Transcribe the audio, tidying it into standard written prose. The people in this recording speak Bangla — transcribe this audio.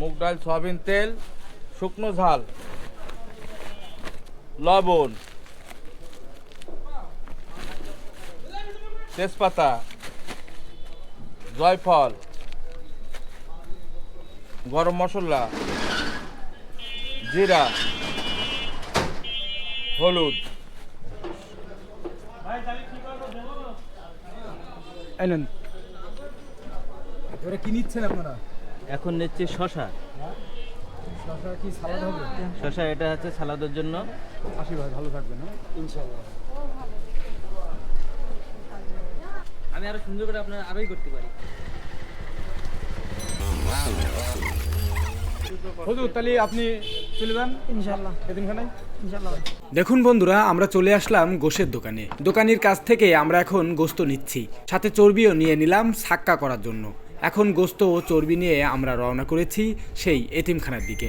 মুগ ডাল, সয়াবিন তেল, শুকনো ঝাল, লবণ, তেজপাতা, জয়ফল, গরম মশলা, জিরা, হলুদ। এলেন এবারে কি নিচ্ছেন আপনারা? এখন নিচ্ছি শশা। শশা কি সালাদ হবে? শশা এটা হচ্ছে সালাদের জন্য। আসি ভাই, ভালো থাকবেন। হ্যাঁ, ইনশাআল্লাহ। আমি আরো সুন্দর করে আপনার আরোই করতে পারি। হুজুর তাহলে আপনি চলে যান ইনশাআল্লাহ এতিমখানায়। ইনশাআল্লাহ। দেখুন বন্ধুরা, আমরা চলে আসলাম গোশের দোকানে। দোকানির কাছ থেকে আমরা এখন গোস্ত নিচ্ছি, সাথে চর্বিও নিয়ে নিলাম সাক্কা করার জন্য। এখন গোস্ত ও চর্বি নিয়ে আমরা রওনা করেছি সেই এতিমখানার দিকে।